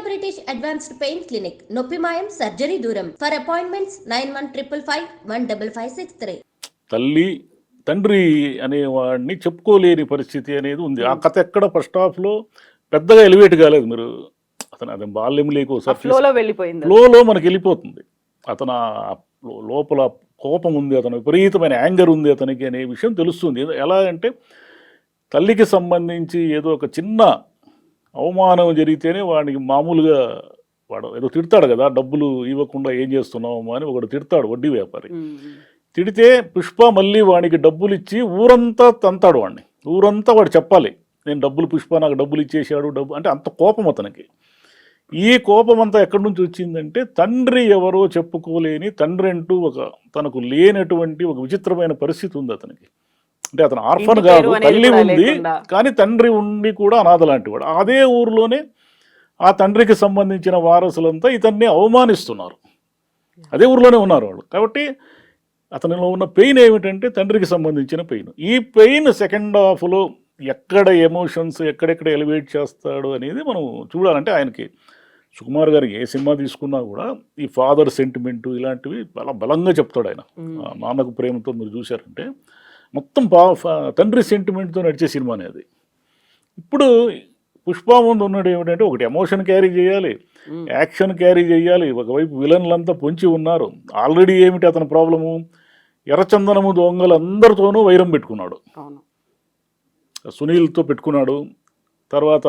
British advanced pain clinic, నొప్పి మాయం, surgery దూరం. For appointments 9155515563. తల్లి తండ్రి అనేవాడిని చెప్పుకోలేని పరిస్థితి అనేది ఉంది. ఆ కథ ఎక్కడ ఫస్ట్ హాఫ్లో పెద్దగా ఎలివేట్ కాలేదు. మీరు అదే బాల్యం లేకోసారి ఫ్లోలో మనకి వెళ్ళిపోతుంది. అతను లోపల కోపం ఉంది, అతను విపరీతమైన యాంగర్ ఉంది అతనికి అనే విషయం తెలుస్తుంది. ఎలా అంటే తల్లికి సంబంధించి ఏదో ఒక చిన్న అవమానం జరిగితేనే వాడికి మామూలుగా వాడు ఏదో తిడతాడు కదా, డబ్బులు ఇవ్వకుండా ఏం చేస్తున్నావు అని ఒకడు తిడతాడు, వడ్డీ వ్యాపారి. తిడితే పుష్ప మళ్ళీ వాడికి డబ్బులు ఇచ్చి ఊరంతా తంతాడు వాడిని. ఊరంతా వాడు చెప్పాలి, నేను డబ్బులు పుష్ప నాకు డబ్బులు ఇచ్చేసాడు డబ్బు అంటే. అంత కోపం అతనికి. ఈ కోపం అంతా ఎక్కడి నుంచి వచ్చిందంటే తండ్రి ఎవరో చెప్పుకోలేని, తండ్రి అంటూ తనకు లేనటువంటి ఒక విచిత్రమైన పరిస్థితి ఉంది అతనికి. అంటే అతను ఆర్ఫన్ కాదు, తల్లి ఉంది కానీ తండ్రి ఉండి కూడా అనాథ లాంటి వాడు. అదే ఊరిలోనే ఆ తండ్రికి సంబంధించిన వారసులంతా ఇతన్ని అవమానిస్తున్నారు. అదే ఊరిలోనే ఉన్నారు వాళ్ళు. కాబట్టి అతనిలో ఉన్న పెయిన్ ఏమిటంటే తండ్రికి సంబంధించిన పెయిన్. ఈ పెయిన్ సెకండ్ హాఫ్లో ఎక్కడ ఎమోషన్స్ ఎక్కడెక్కడ ఎలివేట్ చేస్తాడు అనేది మనం చూడాలంటే ఆయనకి సుకుమార్ గారికి ఏ సినిమా తీసుకున్నా కూడా ఈ ఫాదర్ సెంటిమెంటు ఇలాంటివి చాలా బలంగా చెప్తాడు ఆయన. నాన్నకు ప్రేమతో మీరు చూశారంటే మొత్తం తండ్రి సెంటిమెంట్తో నడిచే సినిమా అనేది. ఇప్పుడు పుష్ప ముందు ఉన్నాడు ఏమిటంటే ఒకటి ఎమోషన్ క్యారీ చేయాలి, యాక్షన్ క్యారీ చేయాలి. ఒకవైపు విలన్లంతా పొంచి ఉన్నారు. ఆల్రెడీ ఏమిటి అతని ప్రాబ్లము, ఎర్రచందనము దొంగలందరితోనూ వైరం పెట్టుకున్నాడు. సునీల్తో పెట్టుకున్నాడు, తర్వాత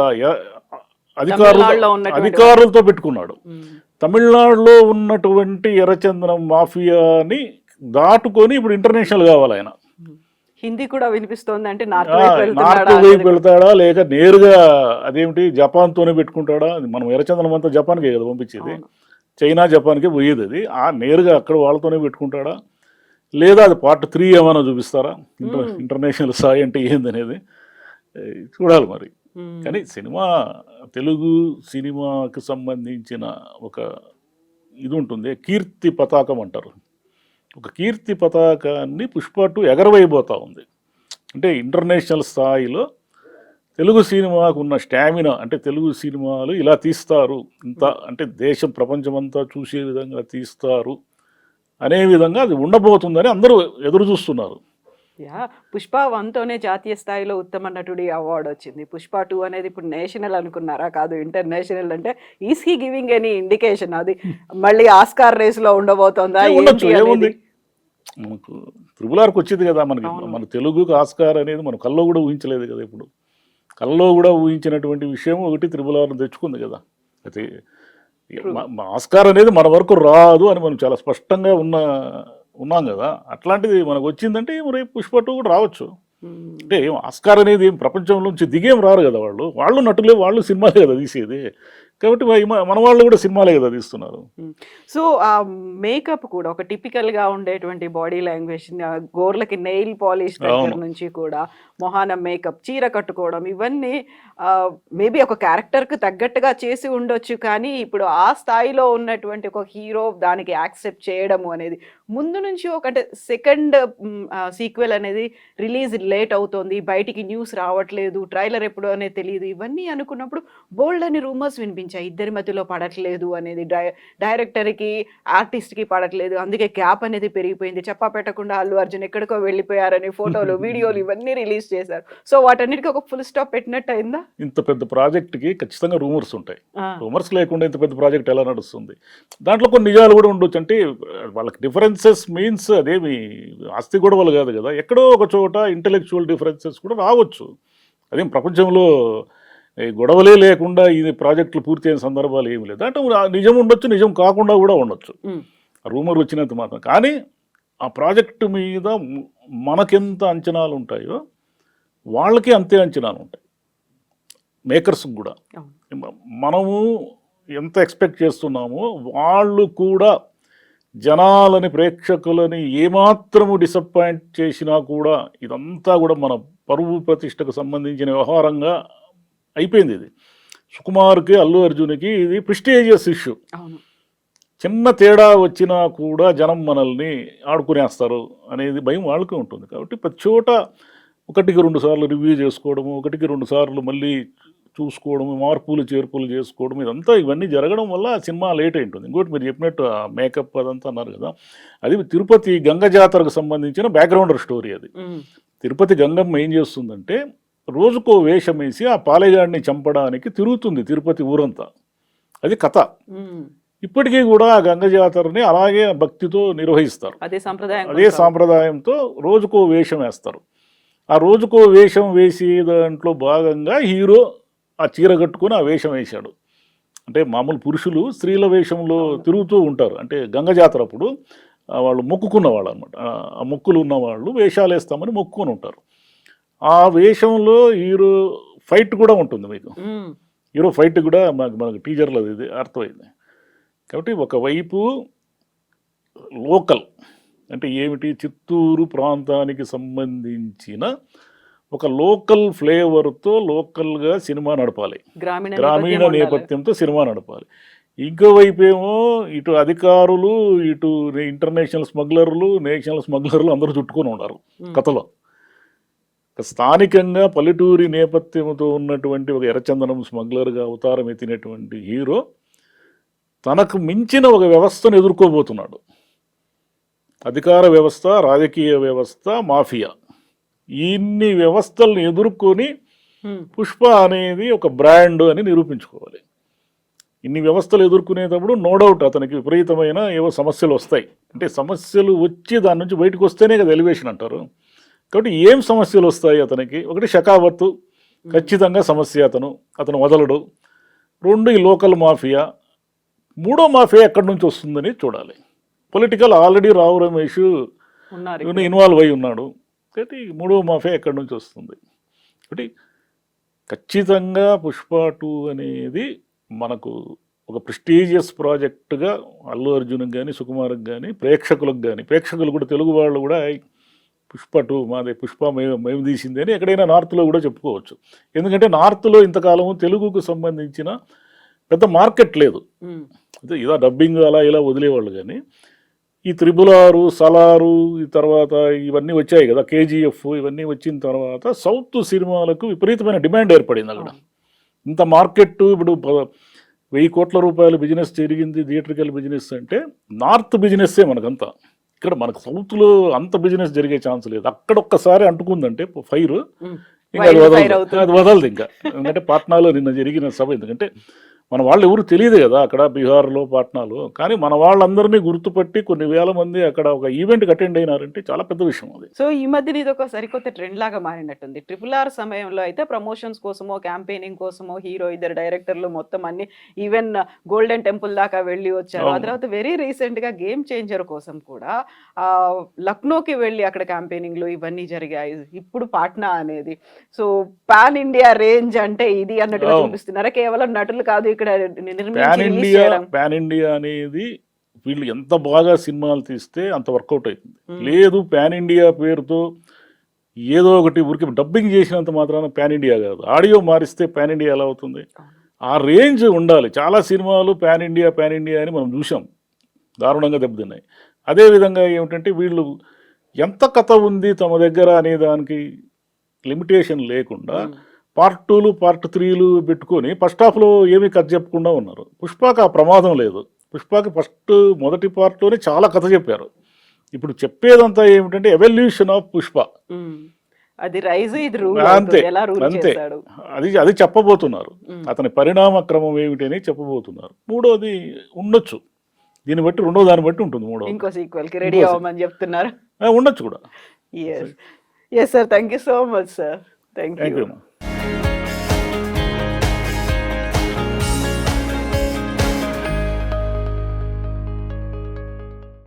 అధికారులతో పెట్టుకున్నాడు. తమిళనాడులో ఉన్నటువంటి ఎర్రచందనం మాఫియాని దాటుకొని ఇప్పుడు ఇంటర్నేషనల్ కావాలి ఆయన. హిందీ కూడా వినిపిస్తోంది అంటే నార్త్ వైపు వెళ్తాడా లేక నేరుగా అదేమిటి జపాన్తోనే పెట్టుకుంటాడా? మనం ఎర్రచందనం అంతా జపాన్కే కదా పంపించేది, చైనా జపాన్కే పోయేది. అది నేరుగా అక్కడ వాళ్ళతోనే పెట్టుకుంటాడా లేదా అది పార్ట్ 3 ఏమైనా చూపిస్తారా? ఇంటర్నేషనల్ స్థాయి అంటే ఏందనేది చూడాలి మరి. కానీ సినిమా తెలుగు సినిమాకి సంబంధించిన ఒక ఇది ఉంటుంది, కీర్తి పతాకం అంటారు. ఒక కీర్తి పతాకాన్ని పుష్ప 2 ఎగరవైపోతూ ఉంది. అంటే ఇంటర్నేషనల్ స్థాయిలో తెలుగు సినిమాకు ఉన్న స్టామినా, అంటే తెలుగు సినిమాలు ఇలా తీస్తారు, ఇంత అంటే దేశం ప్రపంచమంతా చూసే విధంగా తీస్తారు అనే విధంగా అది ఉండబోతుందని అందరూ ఎదురు చూస్తున్నారు. పుష్ప 1తోనే జాతీయ స్థాయిలో ఉత్తమ నటుడి అవార్డు వచ్చింది. పుష్ప 2 అనేది ఇప్పుడు నేషనల్ అనుకున్నారా? కాదు, ఇంటర్నేషనల్. అంటే is he giving any indication అది మళ్ళీ ఆస్కార్ రేస్లో ఉండబోతోందా? మనకు త్రిబుల్-ఆర్కి వచ్చింది కదా మనకి, మన తెలుగుకి ఆస్కార్ అనేది మనం కల్లో కూడా ఊహించలేదు కదా. ఇప్పుడు కల్లో కూడా ఊహించినటువంటి విషయం ఒకటి త్రిబుల్-ఆర్ను తెచ్చుకుంది కదా. అయితే ఆస్కార్ అనేది మన వరకు రాదు అని మనం చాలా స్పష్టంగా ఉన్నాం కదా. అట్లాంటిది మనకు వచ్చిందంటే రేపు పుష్ప 2 కూడా రావచ్చు. అంటే ఏం ఆస్కార్ అనేది ఏం ప్రపంచంలోంచి దిగేం రారు కదా వాళ్ళు నటులే, వాళ్ళు సినిమాలే కదా తీసేది. కాబట్టి మన వాళ్ళు కూడా సినిమాలే కదా తీస్తున్నారు. సో ఆ మేకప్ కూడా ఒక టిపికల్గా ఉండేటువంటి బాడీ లాంగ్వేజ్, గోర్లకి నెయిల్ పాలిష్ దగ్గర నుంచి కూడా మొహాన మేకప్, చీర కట్టుకోవడం, ఇవన్నీ మేబీ ఒక క్యారెక్టర్కి తగ్గట్టుగా చేసి ఉండొచ్చు. కానీ ఇప్పుడు ఆ స్థాయిలో ఉన్నటువంటి ఒక హీరో దానికి యాక్సెప్ట్ చేయడము అనేది ముందు నుంచి అంటే సెకండ్ సీక్వెల్ అనేది రిలీజ్ లేట్ అవుతోంది, బయటికి న్యూస్ రావట్లేదు, ట్రైలర్ ఎప్పుడు అనేది తెలియదు. ఇవన్నీ అనుకున్నప్పుడు బోల్డ్ అని రూమర్స్ వినిపించాయి, ఇద్దరి మధ్యలో పడట్లేదు అనేది, డైరెక్టర్కి ఆర్టిస్ట్కి పడట్లేదు, అందుకే గ్యాప్ అనేది పెరిగిపోయింది, చెప్పా పెట్టకుండా అల్లు అర్జున్ ఎక్కడికో వెళ్ళిపోయారని ఫోటోలు వీడియోలు ఇవన్నీ రిలీజ్ చేశారు. సో వాటన్నిటికీ ఒక ఫుల్ స్టాప్ పెట్టినట్టు అయిందా? ఇంత పెద్ద ప్రాజెక్ట్కి ఖచ్చితంగా రూమర్స్ ఉంటాయి. రూమర్స్ లేకుండా ఇంత పెద్ద ప్రాజెక్ట్ ఎలా నడుస్తుంది? దాంట్లో కొన్ని నిజాలు కూడా ఉండొచ్చు. అంటే వాళ్ళకి డిఫరెన్సెస్ మీన్స్ అదేమి ఆస్తి గొడవలు కాదు కదా, ఎక్కడో ఒక చోట ఇంటెలెక్చువల్ డిఫరెన్సెస్ కూడా రావచ్చు. అదేం ప్రపంచంలో గొడవలే లేకుండా ఇది ప్రాజెక్టులు పూర్తి అయిన సందర్భాలు ఏమి లేదు. అంటే నిజం ఉండొచ్చు, నిజం కాకుండా కూడా ఉండొచ్చు, రూమర్ వచ్చినంత మాత్రం. కానీ ఆ ప్రాజెక్టు మీద మనకెంత అంచనాలు ఉంటాయో వాళ్ళకి అంతే అంచనాలు ఉంటాయి, మేకర్స్కి కూడా. మనము ఎంత ఎక్స్పెక్ట్ చేస్తున్నామో వాళ్ళు కూడా జనాలని, ప్రేక్షకులని ఏమాత్రము డిసప్పాయింట్ చేసినా కూడా ఇదంతా కూడా మన పరువు ప్రతిష్టకు సంబంధించిన వ్యవహారంగా అయిపోయింది. ఇది సుకుమార్కి, అల్లు అర్జున్కి ఇది ప్రెస్టీజియస్ ఇష్యూ. చిన్న తేడా వచ్చినా కూడా జనం మనల్ని ఆడుకునేస్తారు అనేది భయం వాళ్ళకి ఉంటుంది. కాబట్టి ప్రతి చోట 1-2 సార్లు రివ్యూ చేసుకోవడము, 1-2 సార్లు మళ్ళీ చూసుకోవడం, మార్పులు చేర్పులు చేసుకోవడం, ఇవన్నీ జరగడం వల్ల ఆ సినిమా లేట్ అయి ఉంటుంది. ఇంకోటి మీరు చెప్పినట్టు ఆ మేకప్ అదంతా అన్నారు కదా, అది తిరుపతి గంగ జాతరకు సంబంధించిన బ్యాక్గ్రౌండర్ స్టోరీ అది. తిరుపతి గంగమ్మ ఏం చేస్తుందంటే రోజుకో వేషం వేసి ఆ పాలెగాడిని చంపడానికి తిరుగుతుంది తిరుపతి ఊరంతా. అది కథ. ఇప్పటికీ కూడా ఆ గంగ జాతరని అలాగే భక్తితో నిర్వహిస్తారు. అదే సాంప్రదాయంతో రోజుకో వేషం వేస్తారు. ఆ రోజుకో వేషం వేసి దాంట్లో భాగంగా హీరో ఆ చీర కట్టుకుని ఆ వేషం వేశాడు. అంటే మామూలు పురుషులు స్త్రీల వేషంలో తిరుగుతూ ఉంటారు. అంటే గంగ జాతర అప్పుడు వాళ్ళు మొక్కుకున్న వాళ్ళు అనమాట. ఆ మొక్కులు ఉన్నవాళ్ళు వేషాలు వేస్తామని మొక్కుకొని ఉంటారు. ఆ వేషంలో హీరో ఫైట్ కూడా ఉంటుంది. మీకు హీరో ఫైట్ కూడా మనకు టీజర్లో ఇది అర్థమైంది. కాబట్టి ఒకవైపు లోకల్ అంటే ఏమిటి, చిత్తూరు ప్రాంతానికి సంబంధించిన ఒక లోకల్ ఫ్లేవర్తో లోకల్గా సినిమా నడపాలి, గ్రామీణ నేపథ్యంతో సినిమా నడపాలి. ఇంకోవైపు ఏమో ఇటు అధికారులు, ఇటు ఇంటర్నేషనల్ స్మగ్లర్లు, నేషనల్ స్మగ్లర్లు అందరూ చుట్టుకొని ఉన్నారు కథలో. స్థానికంగా పల్లెటూరి నేపథ్యంతో ఉన్నటువంటి ఒక ఎర్రచందనం స్మగ్లర్గా అవతారం ఎత్తినటువంటి హీరో తనకు మించిన ఒక వ్యవస్థను ఎదుర్కోబోతున్నాడు. అధికార వ్యవస్థ, రాజకీయ వ్యవస్థ, మాఫియా, ఇన్ని వ్యవస్థలను ఎదుర్కొని పుష్ప అనేది ఒక బ్రాండ్ అని నిరూపించుకోవాలి. ఇన్ని వ్యవస్థలు ఎదుర్కొనేటప్పుడు నో డౌట్ అతనికి విపరీతమైన ఏవో సమస్యలు వస్తాయి. అంటే సమస్యలు వచ్చి దాని నుంచి బయటకు వస్తేనే కదా ఎలివేషన్ అంటారు. కాబట్టి ఏం సమస్యలు వస్తాయి అతనికి? ఒకటి షకావత్తు, ఖచ్చితంగా సమస్య, అతను వదలడు. రెండు ఈ లోకల్ మాఫియా. మూడో మాఫియా ఎక్కడి నుంచి వస్తుందని చూడాలి. Political already Rao Ramesh involve అయి ఉన్నాడు. కాబట్టి మూడో మాఫియా ఎక్కడి నుంచి వస్తుంది? కాబట్టి ఖచ్చితంగా పుష్ప 2 అనేది మనకు ఒక ప్రెస్టీజియస్ ప్రాజెక్టుగా అల్లు అర్జున్కి కానీ, సుకుమార్కి కానీ, ప్రేక్షకులకు కానీ, ప్రేక్షకులు కూడా తెలుగు వాళ్ళు కూడా పుష్ప 2 మాదే, పుష్ప మేము తీసింది అని ఎక్కడైనా నార్త్లో కూడా చెప్పుకోవచ్చు. ఎందుకంటే నార్త్లో ఇంతకాలము తెలుగుకు సంబంధించిన పెద్ద మార్కెట్ లేదు. ఇదా డబ్బింగ్ అలా ఇలా వదిలేవాళ్ళు. కానీ ఈ 666, సలారు, ఈ తర్వాత ఇవన్నీ వచ్చాయి కదా, కేజీఎఫ్, ఇవన్నీ వచ్చిన తర్వాత సౌత్ సినిమాలకు విపరీతమైన డిమాండ్ ఏర్పడింది అక్కడ. ఇంత మార్కెట్ ఇప్పుడు 1000 కోట్ల రూపాయల బిజినెస్ జరిగింది థియేట్రికల్ బిజినెస్ అంటే నార్త్ బిజినెస్సే మనకంతా. ఇక్కడ మనకు సౌత్లో అంత బిజినెస్ జరిగే ఛాన్స్ లేదు. అక్కడ ఒక్కసారి అంటుకుందంటే ఫైర్ ఇంకా అది వదలదు ఇంకా. ఎందుకంటే పాట్నాలో నిన్న జరిగిన సభ, ఎందుకంటే మన వాళ్ళు ఎవరు తెలియదు కదా అక్కడ బీహార్లో, పాట్నాలో. కానీ మన వాళ్ళందరినీ గుర్తుపట్టి కొన్ని వేల మంది అక్కడ ఒక ఈవెంట్కి అటెండ్ అయినారంటే చాలా పెద్ద విషయం అది. సో ఈ మధ్యన ఇది ఒక సరికొత్త ట్రెండ్ లాగా మారినట్టుంది. RRR సమయంలో అయితే ప్రమోషన్స్ కోసమో, క్యాంపెయినింగ్ కోసమో హీరో, ఇద్దరు డైరెక్టర్లు మొత్తం అన్ని ఈవెన్ గోల్డెన్ టెంపుల్ దాకా వెళ్ళి వచ్చారు. ఆ తర్వాత వెరీ రీసెంట్గా గేమ్ చేంజర్ కోసం కూడా లక్నోకి వెళ్ళి అక్కడ క్యాంపెయినింగ్లు ఇవన్నీ జరిగాయి. ఇప్పుడు పాట్నా అనేది. సో పాన్ ఇండియా రేంజ్ అంటే ఇది అన్నట్టుగా చూపిస్తున్నారా? కేవలం నటులు కాదు ఇక్కడ పాన్ ఇండియా అనేది వీళ్ళు ఎంత బాగా సినిమాలు తీస్తే అంత వర్కౌట్ అవుతుంది. లేదు పాన్ ఇండియా పేరుతో ఏదో ఒకటి ఊరికి డబ్బింగ్ చేసినంత మాత్రాన పాన్ ఇండియా కాదు. ఆడియో మారిస్తే పాన్ ఇండియా ఎలా అవుతుంది? ఆ రేంజ్ ఉండాలి. చాలా సినిమాలు పాన్ ఇండియా అని మనం చూసాం, దారుణంగా దెబ్బతిన్నాయి. అదేవిధంగా ఏమిటంటే వీళ్ళు ఎంత కథ ఉంది తమ దగ్గర అనే దానికి లిమిటేషన్ లేకుండా పార్ట్ 2లు, పార్ట్ 3లు పెట్టుకొని ఫస్ట్ హాఫ్లో ఏమీ కథ చెప్పకుండా ఉన్నారు. పుష్పకి ఆ ప్రమాదం లేదు. పుష్పకి మొదటి పార్ట్లోనే చాలా కథ చెప్పారు. ఇప్పుడు చెప్పేదంతా ఏమిటంటే ఎవల్యూషన్ ఆఫ్ పుష్ప. అది రైజ్, ఇది రూల్, అంతే అంతే. అది చెప్పబోతున్నారు. అతని పరిణామ క్రమం ఏమిటని చెప్పబోతున్నారు. మూడోది ఉండొచ్చు, దీన్ని బట్టి రెండో దాన్ని బట్టి ఉంటుంది. ఇంకో సీక్వెల్ కి రెడీ అవ్వమని చెప్తున్నారు. ఉండొచ్చు కూడా. Yes sir, thank you so much sir. Thank you.